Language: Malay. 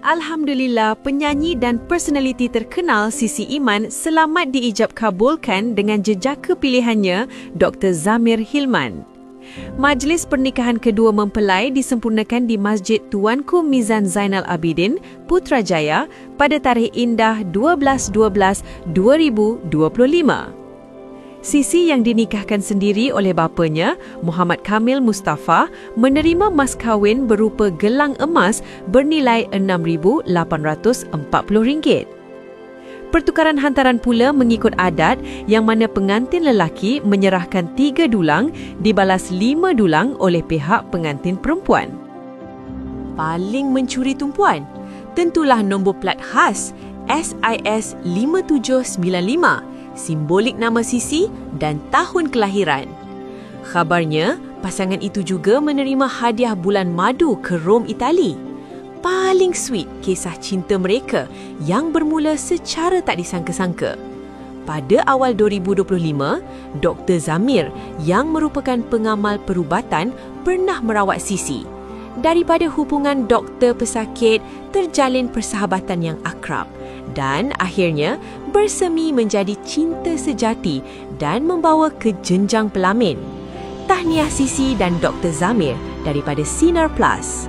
Alhamdulillah, penyanyi dan personaliti terkenal Sisi Iman selamat diijab kabulkan dengan jejaka pilihannya Dr. Zamir Hilman. Majlis pernikahan kedua mempelai disempurnakan di Masjid Tuanku Mizan Zainal Abidin, Putrajaya pada tarikh indah 12/12/2025. Sisi yang dinikahkan sendiri oleh bapanya, Muhammad Kamil Mustafa, menerima mas kahwin berupa gelang emas bernilai RM6,840. Pertukaran hantaran pula mengikut adat yang mana pengantin lelaki menyerahkan 3 dulang dibalas 5 dulang oleh pihak pengantin perempuan. Paling mencuri tumpuan, tentulah nombor plat khas SIS 5795, simbolik nama Sisi dan tahun kelahiran. Khabarnya, pasangan itu juga menerima hadiah bulan madu ke Rom, Itali. Paling sweet kisah cinta mereka yang bermula secara tak disangka-sangka. Pada awal 2025, Dr. Zamir yang merupakan pengamal perubatan pernah merawat Sisi. Daripada hubungan doktor pesakit terjalin persahabatan yang akrab dan akhirnya bersemi menjadi cinta sejati dan membawa ke jenjang pelamin. Tahniah Sisi dan Dr. Zamir daripada Sinar Plus.